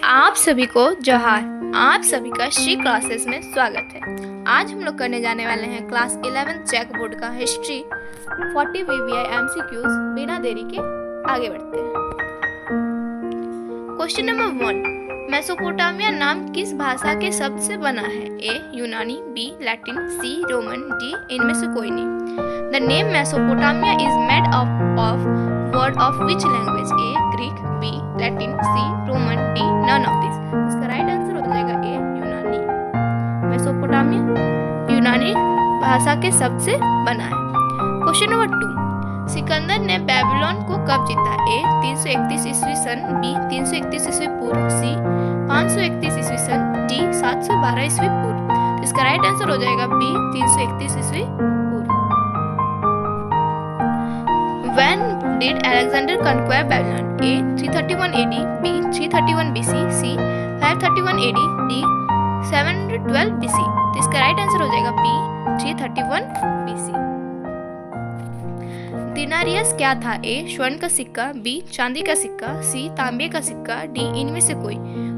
आप सभी को जोहार। आप सभी का श्री क्लासेस में स्वागत है। आज हम लोग करने जाने वाले हैं क्लास 11 चेक बोर्ड का हिस्ट्री 40 VVI MCQs। बिना देरी के आगे बढ़ते हैं। क्वेश्चन नंबर 1, मेसोपोटामिया नाम किस भाषा के शब्द से बना है? ए यूनानी, B Latin, C Roman, D इनमें से कोई नहीं। The name Mesopotamia is made up of word of which language? A Greek, B Latin, C Roman, D none of this. इसका राइट आंसर हो जाएगा ए यूनानी। मेसोपोटामिया यूनानी भाषा के शब्द से बना है। क्वेश्चन नंबर 2, सिकंदर ने बेबीलोन को कब जीता? ए 331 ईस्वी सन, बी 331 ईस्वी पूर्व, सी 531 ईस्वी सन, डी 712 ईस्वी पूर्व। इसका राइट आंसर हो जाएगा बी 331 ईस्वी पूर्व। When did Alexander conquer Babylon? A 331 AD, B 331 BC, C 531 AD, D 712 BC। इसका राइट आंसर हो जाएगा B 331 BC। दिनारियस क्या था? ए स्वर्ण का सिक्का, बी चांदी का सिक्का, सी तांबे का सिक्का, डी इनमें से कोई।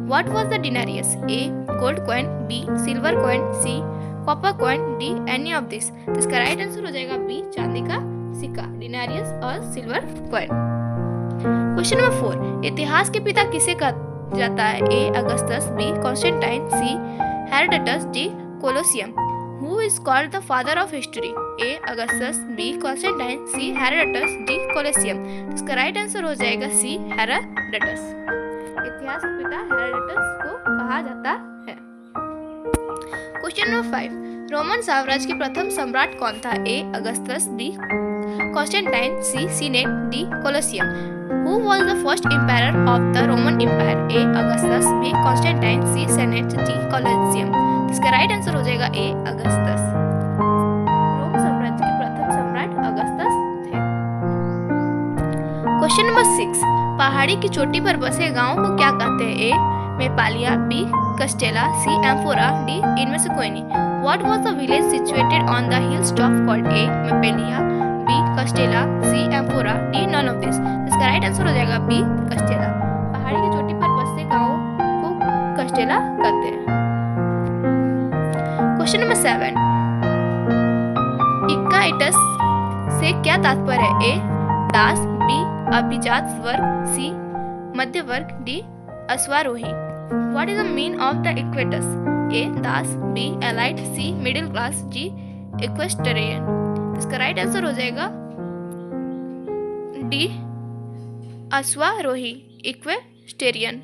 What was the denarius? A gold coin, B silver coin, C copper coin, D any of this। इसका राइट आंसर हो जाएगा बी चांदी का सिक्का, डिनारियस और सिल्वर कॉइन। क्वेश्चन नंबर 4, इतिहास के पिता किसे कहा जाता है? A Augustus, B Constantine, C Herodotus, D Colosseum. Who is called the father of history? A Augustus, B Constantine, C Herodotus, D Colosseum. इसका राइट आंसर हो जाएगा सी हेरोडोटस। इतिहास के पिता हेरोडोटस को कहा जाता है। क्वेश्चन नंबर 5, रोमन साम्राज्य के प्रथम सम्राट कौन था? A Augustus, B Constantine, C senate, D Colosseum. Who was the first emperor of the Roman Empire? A Augustus, B Constantine, C Senate, D Colosseum। इसका राइट आंसर हो जाएगा ए अगस्टस। रोम साम्राज्य के प्रथम सम्राट अगस्टस थे। क्वेश्चन नंबर 6, पहाड़ी की चोटी पर बसे गांव को क्या कहते हैं? ए मेपालिया, B Castella, C amphora, D इनमें से कोई नहीं। What was the village situated on the hilltop called? A Mepelia, B Castella, C amphora, D none of this. इसका राइट आंसर हो जाएगा बी कस्टेला। पहाड़ी की चोटी पर बसे गांव को कस्टेला कहते हैं। क्वेश्चन नंबर 7, इक्काइटस से क्या तात्पर्य है? ए दास, बी अभिजात वर्ग, सी मध्य वर्ग, डी अश्वारोही। What is the mean of the equites? A दास, B elite, C middle class, D equestrian. इसका राइट आंसर हो जाएगा डी अश्वारोही, इक्वेस्टेरियन।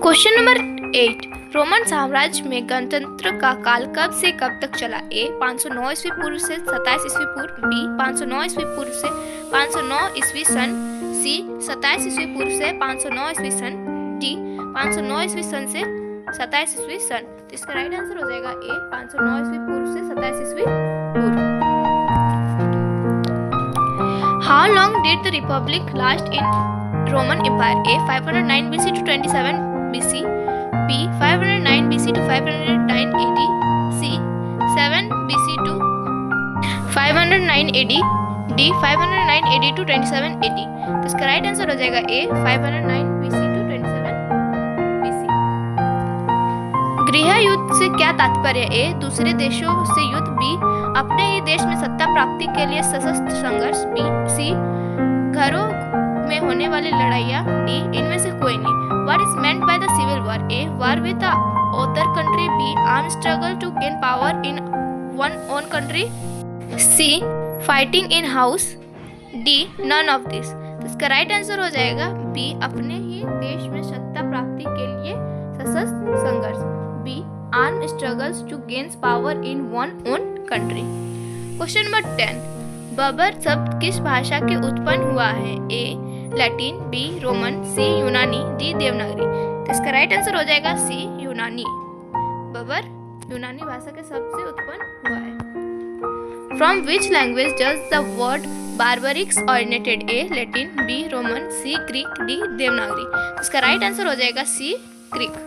क्वेश्चन नंबर 8, रोमन साम्राज्य में गणतंत्र का काल कब से कब तक चला? ए 509 ईस्वी पूर्व से 27 ईस्वी पूर्व, बी 509 ईस्वी पूर्व से 509 ईस्वी सन, सी 27 ईस्वी पूर्व से 509 ईस्वी सन, डी 509 ईस्वी सन से 27 ईस्वी सन। तो इसका राइट आंसर हो जाएगा ए 509 ईस्वी पूर्व से 27 ईस्वी पूर्व। How long did the republic last in Roman empire? A 509 BC to 27 BC, B 509 BC to 509 AD, C 7 BC to 509 AD, D 509 AD to 27 AD। तो इसका राइट आंसर हो जाएगा ए 509 BC to 27 BC। गृह युद्ध से क्या तात्पर्य? ए दूसरे देशों से युद्ध, बी अपने ही देश में सत्ता प्राप्ति के लिए सशस्त्र संघर्ष, बी सी घरों में होने वाली लड़ाइयाँ, डी इनमें से कोई नहीं। What is meant by the civil war? A war with the other country, B armed struggle to gain power in one own country, C fighting in house, D none of this। इसका right answer हो जाएगा B अपने ही देश में सत्ता प्राप्ति के लिए सशस्त्र संघर्ष, B armed struggles to gain power in one own country। Question number 10, बबर शब्द किस भाषा के उत्पन्न हुआ है? A Latin, B Roman, C यूनानी, डी देवनागरी। तो इसका राइट आंसर हो जाएगा सी यूनानी। बबर यूनानी भाषा के शब्द से उत्पन्न हुआ है। From which language does the word barbarics originated? A Latin, B Roman, C Greek, D Devanagari. इसका राइट आंसर हो जाएगा C Greek.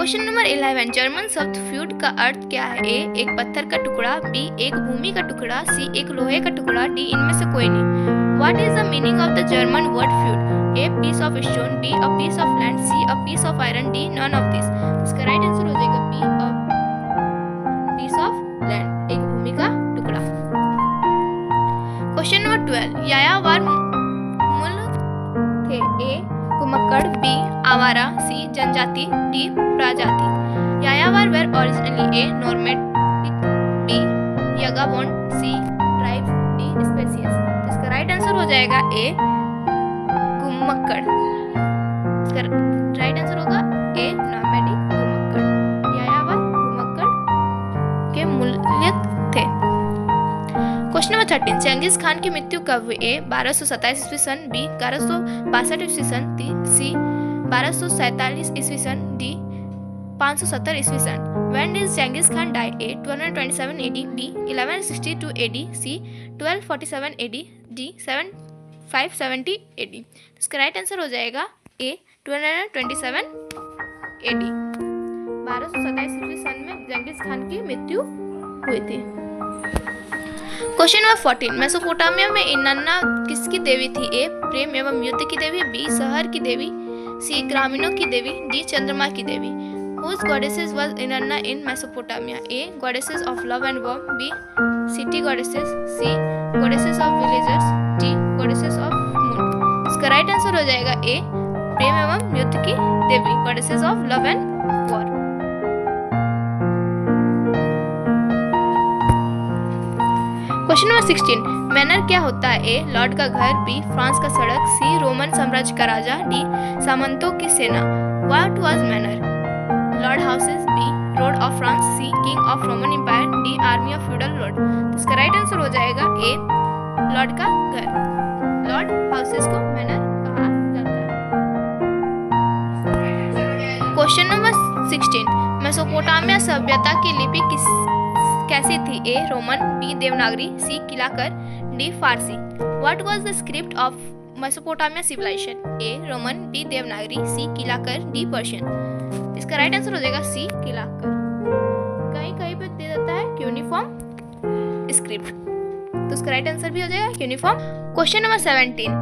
Question number 11 German शब्द फ्यूड का अर्थ क्या है? ए एक पत्थर का टुकड़ा, बी एक भूमि का टुकड़ा, सी एक लोहे का टुकड़ा, डी इनमें से कोई नहीं। What is the meaning of the German word feud? A piece of stone, B a piece of land, C a piece of iron, D none of this. इसका राइट आंसर हो जाएगा B a piece of land, एक भूमि का टुकड़ा। Question number 12 यायावर मूल थे? ए कुमक्कड़, B आवारा, सी जनजाति, डी प्रजाति। यायावर were originally A nomadic, B vagabond, C tribes, D species. इसका राइट आंसर हो जाएगा ए कुमक्कड़। इसका राइट आंसर होगा ए नॉर्मेटिक कुमक्कड़। यायावर कुमक्कड़ के मूल्य थे। क्वेश्चन नंबर 13 चंगेज खान की मृत्यु कब हुई? ए 1227 ईस्वी सन, बी 1162 ईस्वी सन, सी 1247 ईस्वी सन, डी 570 ईस्वी सन। When did Genghis Khan die? A 1227 AD, B 1162 AD, C 1247 AD, D 570 AD। इसका राइट आंसर हो जाएगा ए 1227 AD। 1227 ईस्वी सन में जंगीज खान की मृत्यु हुई थी। क्वेश्चन नंबर 14 मेसोपोटामिया में इनन्ना किसकी देवी थी? ए प्रेम एवं युद्ध की देवी, बी शहर की देवी, सी ग्रामीणों की देवी, डी चंद्रमा की देवी। Whose goddesses was Inanna in Mesopotamia? A goddesses of love and warmth, B city goddesses, C goddesses of villagers, D goddesses of moon। इसका राइट आंसर हो जाएगा ए प्रेम एवं युद्ध की देवी, goddesses of love and war। Question number 16 manner क्या होता है? ए Lord का घर, बी फ्रांस का सड़क, सी रोमन साम्राज्य का राजा, डी सामंतों की सेना। What was manor? Lord houses, B road of France, C king of Roman empire, D army of feudal lord. इसका राइट आंसर हो जाएगा ए लॉर्ड का घर। लॉर्ड हाउसेस को मैनर कहा जाता है। क्वेश्चन नंबर 16 मेसोपोटामिया सभ्यता की लिपि कैसी थी? A Roman, B Devanagari, C किलाकर, D Farsi. What was the script of Mesopotamia civilization? A Roman, B Devanagari, C किलाकर, डी पर्शियन। इसका राइट आंसर हो जाएगा सी किलाकर। कहीं कहीं पे दे देता है यूनिफॉर्म स्क्रिप्ट, तो इसका राइट आंसर भी हो जाएगा यूनिफॉर्म। क्वेश्चन नंबर 17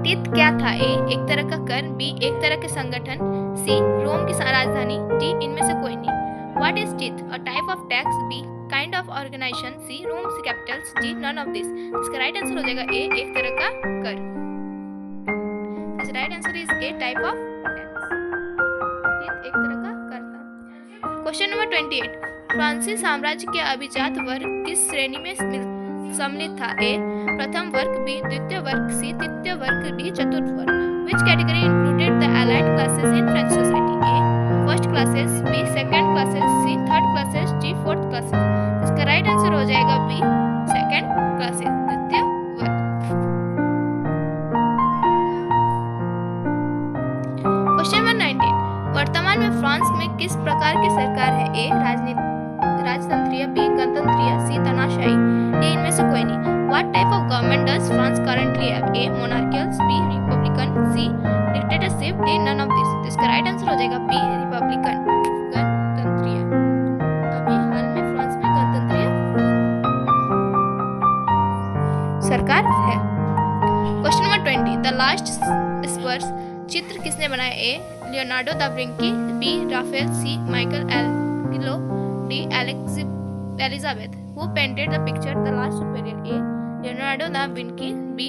टीथ क्या था? ए एक तरह का कर, बी एक तरह के संगठन, सी रोम की राजधानी, डी इनमें से कोई नहीं। What is tithe? A type of tax, B kind of organisation, C Rome's capitals, D none of this. इसका राइट आंसर हो जाएगा ए एक तरह का कर। Right answer is A type of tax. एक तरह का कर था। क्वेश्चन नंबर 28 फ्रांसीसी साम्राज्य के अभिजात वर्ग किस श्रेणी में सम्मिलित था? ए प्रथम वर्ग, बी द्वितीय वर्ग, सी तृतीय वर्ग, डी चतुर्थ वर्ग। Which category included the allied classes in French society? A first classes, B second classes, C third classes, D fourth classes। इसका राइट आंसर हो जाएगा बी सेकंड क्लासेस, द्वितीय वर्ग। क्वेश्चन नंबर 19 वर्तमान में फ्रांस में किस प्रकार की सरकार है? ए राजतंत्रीय, बी गणतंत्रीय, सी तानाशाही, डी इनमें से कोई नहीं। What type of government does France currently have? A monarchical, B republican, C dictatorship, D none of this। तो इसका राइट आंसर हो जाएगा बी रिपब्लिकन, गणतंत्रीय। अभी हाल में फ्रांस में गणतंत्रीय सरकार है। Question number 20 the last supper चित्र किसने बनाया? A Leonardo da Vinci, B Raphael, C Michael Angelo, D Elizabeth. Who painted the picture The Last Superior? A Leonardo da Vinci, B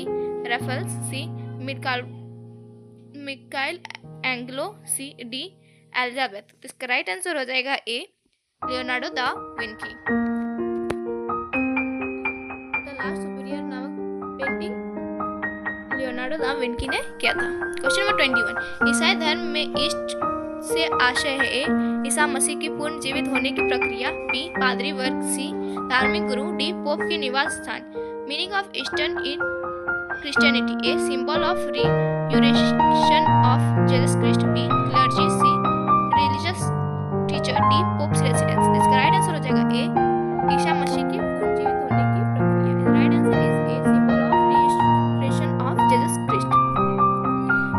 Raphael, C Michael Angelo, C D Elizabeth. तो इसका right answer हो जाएगा A Leonardo da Vinci. The last superior नामक painting Leonardo da Vinci ने किया था। Question number 21 ईसाई धर्म में ईस्ट से आशय है? ए ईसा मसीह की पूर्ण जीवित होने की प्रक्रिया, बी पादरी वर्ग, सी धार्मिक गुरु, डी पोप के निवास स्थान। Meaning of eastern in Christianity? A symbol of resurrection of Jesus Christ, B clergy, C religious teacher, D pope's residence. इसका राइट आंसर हो जाएगा ए ईसा मसीह की पूर्ण जीवित होने की प्रक्रिया। Right answer is A symbol of resurrection of Jesus Christ.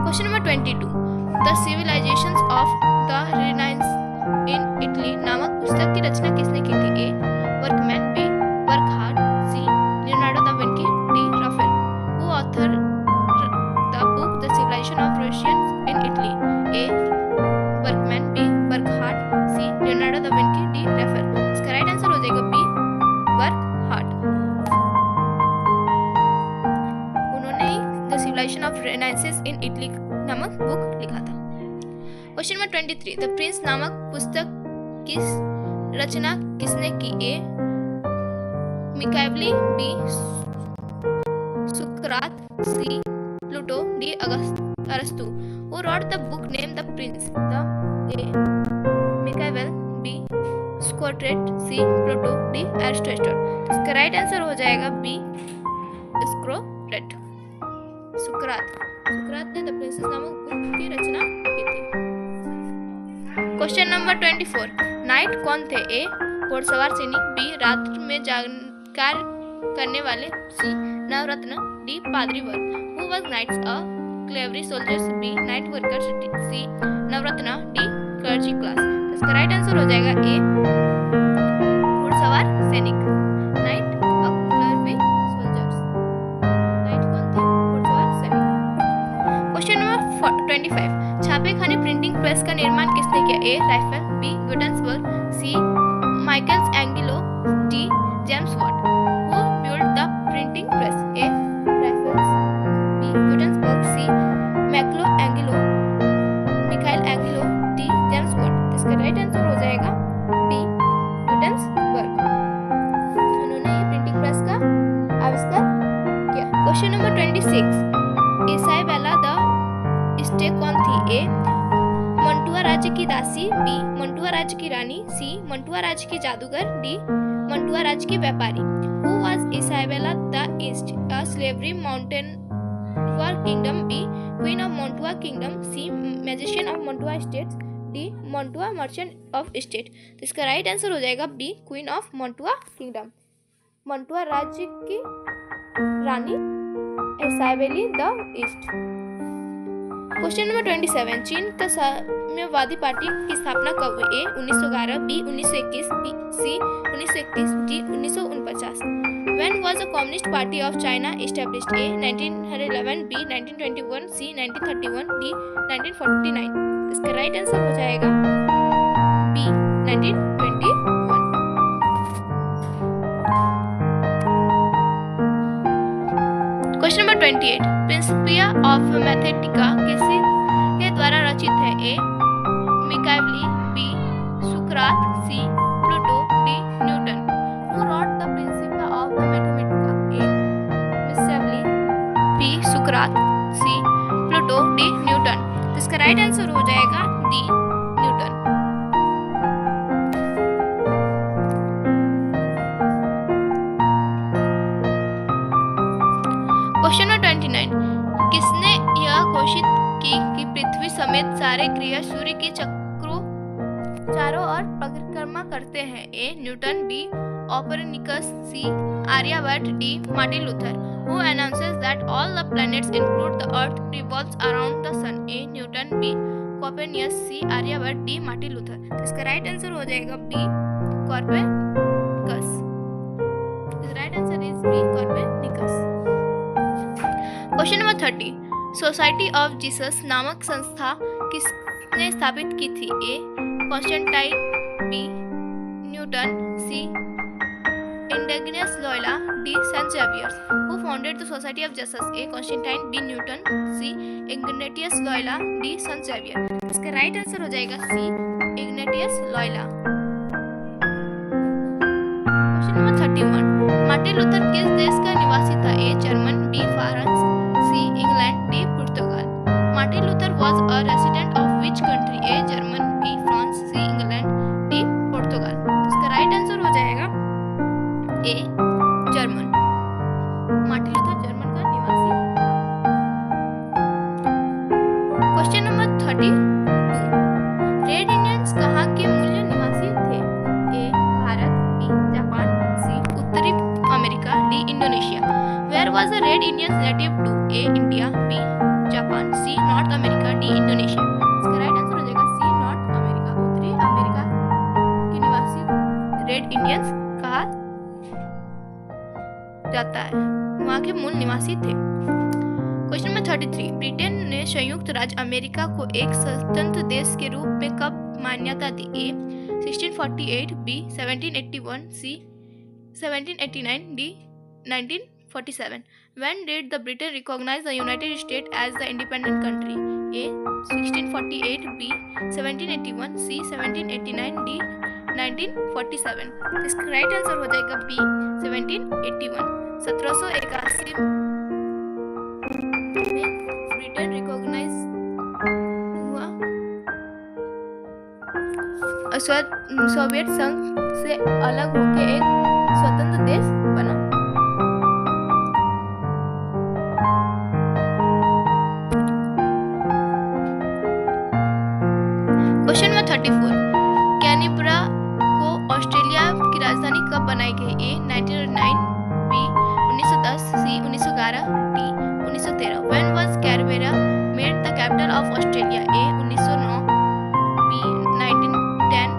Question number 22 The civilizations of the Renaissance foundation of Renaissance in Italy नामक बुक लिखा था। क्वेश्चन नंबर 23, द प्रिंस नामक पुस्तक की रचना किसने की? ए मिकावेली, बी सुकरात, सी प्लूटो, डी अरस्तु। Who wrote the book named The Prince? The A Machiavel, B Socrates, C Plato, D Aristotle। इसका राइट आंसर हो जाएगा बी स्क्रोटेट। सुकरात ने द प्रिंसेस नामक बुक की रचना की थी। क्वेश्चन नंबर 24, नाइट कौन थे? ए घोड़सवार सैनिक, बी रात्र में जागरण करने वाले, सी नवरत्न, डी पादरी वर्ग। Who was knights? A cavalry soldiers, B night workers, C Navratna, D clergy class। इसका राइट आंसर हो जाएगा ए घुड़सवार सैनिक। नाइट cavalry soldiers, नाइट कौन थे? घुड़सवार सैनिक। क्वेश्चन नंबर 25, छापे खाने प्रिंटिंग प्रेस का निर्माण किसने किया? A Raphael, B Gutenberg, C Michael Angelo, D James Watt. Who built the printing press? A Raphaels, B Gutenberg, C Michael Angelo, D James Watt. इसका राइट आंसर हो जाएगा B गुटेन्सबर्ग। उन्होंने ये प्रिंटिंग प्रेस का आविष्कार किया। Question number 26, Isabella d'Este कौन थी? ए मंटुआ राज्य की दासी, बी मंटुआ राज्य की रानी, सी मंटुआ राज्य की जादूगर, डी मंटुआ राज्य की व्यापारी। Who was Isabella the East? A slavery Mantua kingdom, B queen of Mantua kingdom, C magician of Mantua states, D Mantua merchant of state। तो इसका राइट आंसर हो जाएगा B queen of Mantua kingdom, Mantua राज्य की रानी Isabella d'Este. Question number 27, चीन का साम्यवादी पार्टी की स्थापना कब हुई? A 1911, B 1921, B C 1931, D 1949। When was the Communist Party of China established? A 1911, B 1921, C 1931, D 1949। इसका राइट आंसर हो जाएगा B 1921। Question number 28, Principia of Mathematica किसके द्वारा रचित है? ए मिकावेली, बी सुकरात, C Pluto, D Newton. Who wrote the Principia of Mathematica? A Machiavelli, B सुकरात, C Pluto, D Newton. तो इसका राइट आंसर हो जाएगा डी न्यूटन। क्वेश्चन नंबर 29, किसने यह घोषित की कि पृथ्वी समेत सारे ग्रह सूर्य के चक्रों चारों ओर परिक्रमा करते हैं? A Newton, B Copernicus, C Aryabhatta, D Martin Luther. Who announces that all the planets include the Earth revolves around the sun? A Newton, B Copernicus, C Aryabhatta, D Martin Luther. इसका राइट आंसर हो जाएगा B Copernicus. Right answer is B Copernicus. Question number 30, Society of Jesus नामक संस्था किसने स्थापित की थी? A Constantine, B Newton, C इंडिगेनस Loyola, D Saint Xaviers. Who founded the Society of Jesus? A Constantine, B Newton, C Ignatius Loyola, D Saint Xavier. इसका right answer हो जाएगा C Ignatius Loyola. Question number 31, Martin Luther किस देश का निवासी था? A German, B France, C England, D पुर्तगाल। Martin Luther was a resident of which country? A German, B France, C England, D पुर्तगाल। इसका राइट आंसर हो जाएगा A German. Martin Luther German का निवासी। क्वेश्चन नंबर 32, रेड इंडियंस कहाँ के मूल निवासी थे? A Bharat, B Japan, C उत्तरी America, D Indonesia. Where was the red Indians native to? A India, B Japan, C north America, D Indonesia. इसका right answer हो जाएगा सी नॉर्थ अमेरिका। उत्तरी अमेरिका के निवासी रेड इंडियंस कहा जाता है, वहाँ के मूल निवासी थे। क्वेश्चन नंबर 33, ब्रिटेन ने संयुक्त राज्य अमेरिका को एक स्वतंत्र देश के रूप में कब मान्यता दी? ए 1648, B 1781, C 1789, D 19 47. When did the Britain recognize the United States as the independent country? A. 1648, B. 1781, C. 1789, D. 1947. इसका राइट आंसर हो जाएगा B. 1781. 1781 में ब्रिटेन रिकॉग्नाइज हुआ, सोवियत संघ से अलग होकर एक स्वतंत्र देश बना। Question number 34. कैनबरा को ऑस्ट्रेलिया की राजधानी कब बनाई गई? ए. 1909, B. 1910, C. 1911, D. 1913. When was Canberra made the capital of Australia? A. 1909, B. 1910,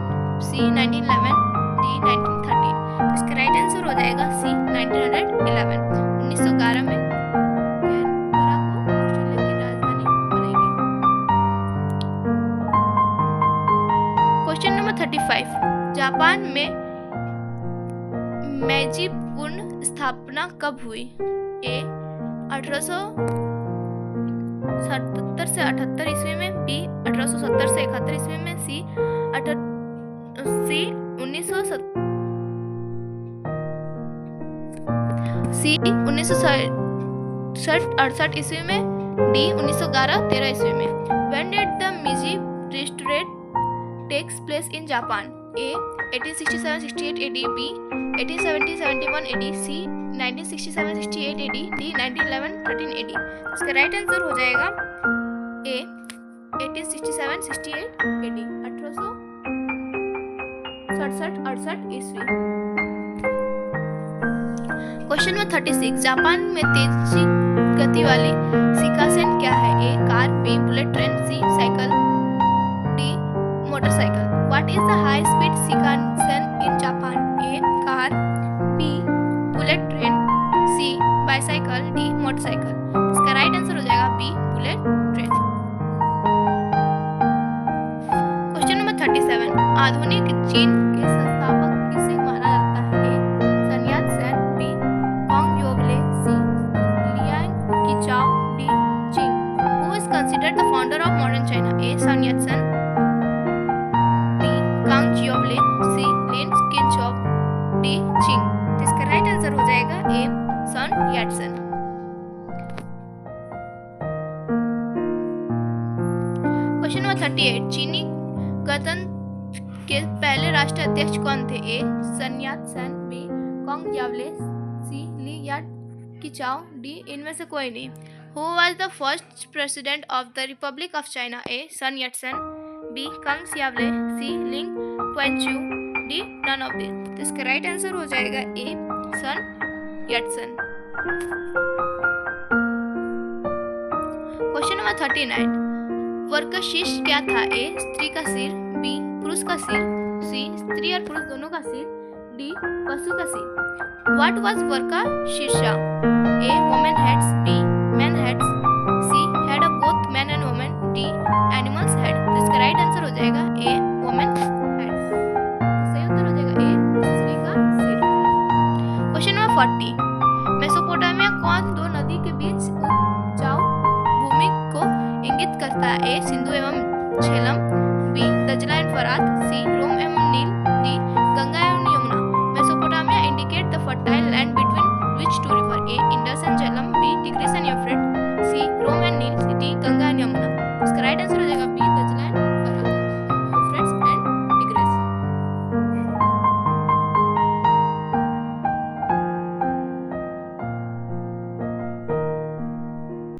C. 1911, D. 1913. इसका राइट आंसर हो जाएगा C. 1911. 1911 में कैनबरा को ऑस्ट्रेलिया की राजधानी बनाई गई। Question number 35. जापान में मेजी पुनः स्थापना कब हुई? ए. 1877 से 78 ईस्वी में, बी. 1870 से 71 ईस्वी में, सी. 1967-68 ईस्वी में, डी. 1911-13 ईस्वी में। When did the Meiji Restoration takes place in Japan? A. 1867-68 AD, B. 1870-71 AD, C. 1967-68 AD, D. 1911-13 AD. इसका राइट आंसर हो जाएगा A. 1867-68 AD, 1867-68 ईस्वी। Question number 36. जापान में तेजी गति वाली शिकानसेन क्या है? ए. कार, बी. बुलेट ट्रेन, सी. साइकिल, डी. Motorcycle. What is the high speed Shinkansen in Japan? A. car, B. bullet train, C. bicycle, D. motorcycle. इसका राइट आंसर हो जाएगा B. bullet train. Question number 37. आधुनिक चीन के संस्थापक किसे माना जाता है? A. Sun Yat Sen, B. Kang Youwei, C. Liang Qichao, D. Ching. Who is considered the founder of modern China? A. Sun Yat Sen, Kang जियोवले, सी. लिन किंचॉप, डी. चिंग. इसका राइट आंसर हो जाएगा ए. सन याटसन. Question number 38. चीनी गणतंत्र के पहले राष्ट्राध्यक्ष कौन थे? ए. सन यात सेन, बी. कॉन्ग यावले, सी. ली याट कीचाओ, डी. इनमें से कोई नहीं. Who was the first president of the Republic of China? A. Sun Yatsen, B. Kang Youwei, C. Liang Qichao, D. None of this. तो इसका राइट आंसर हो जाएगा A. Sun Yatsen. Question number 39. वर्कशीर्ष क्या था? A. स्त्री का सिर, B. पुरुष का सिर, C. स्त्री और पुरुष दोनों का सिर, D. पशु का सिर. What was वर्कशीर्षा? A. women heads, B. men heads, C. head of both men and women, D. animals head. तो इसका राइट आंसर हो जाएगा A. women head. सही उत्तर हो जाएगा A. स्त्री का सिर. Question number 40.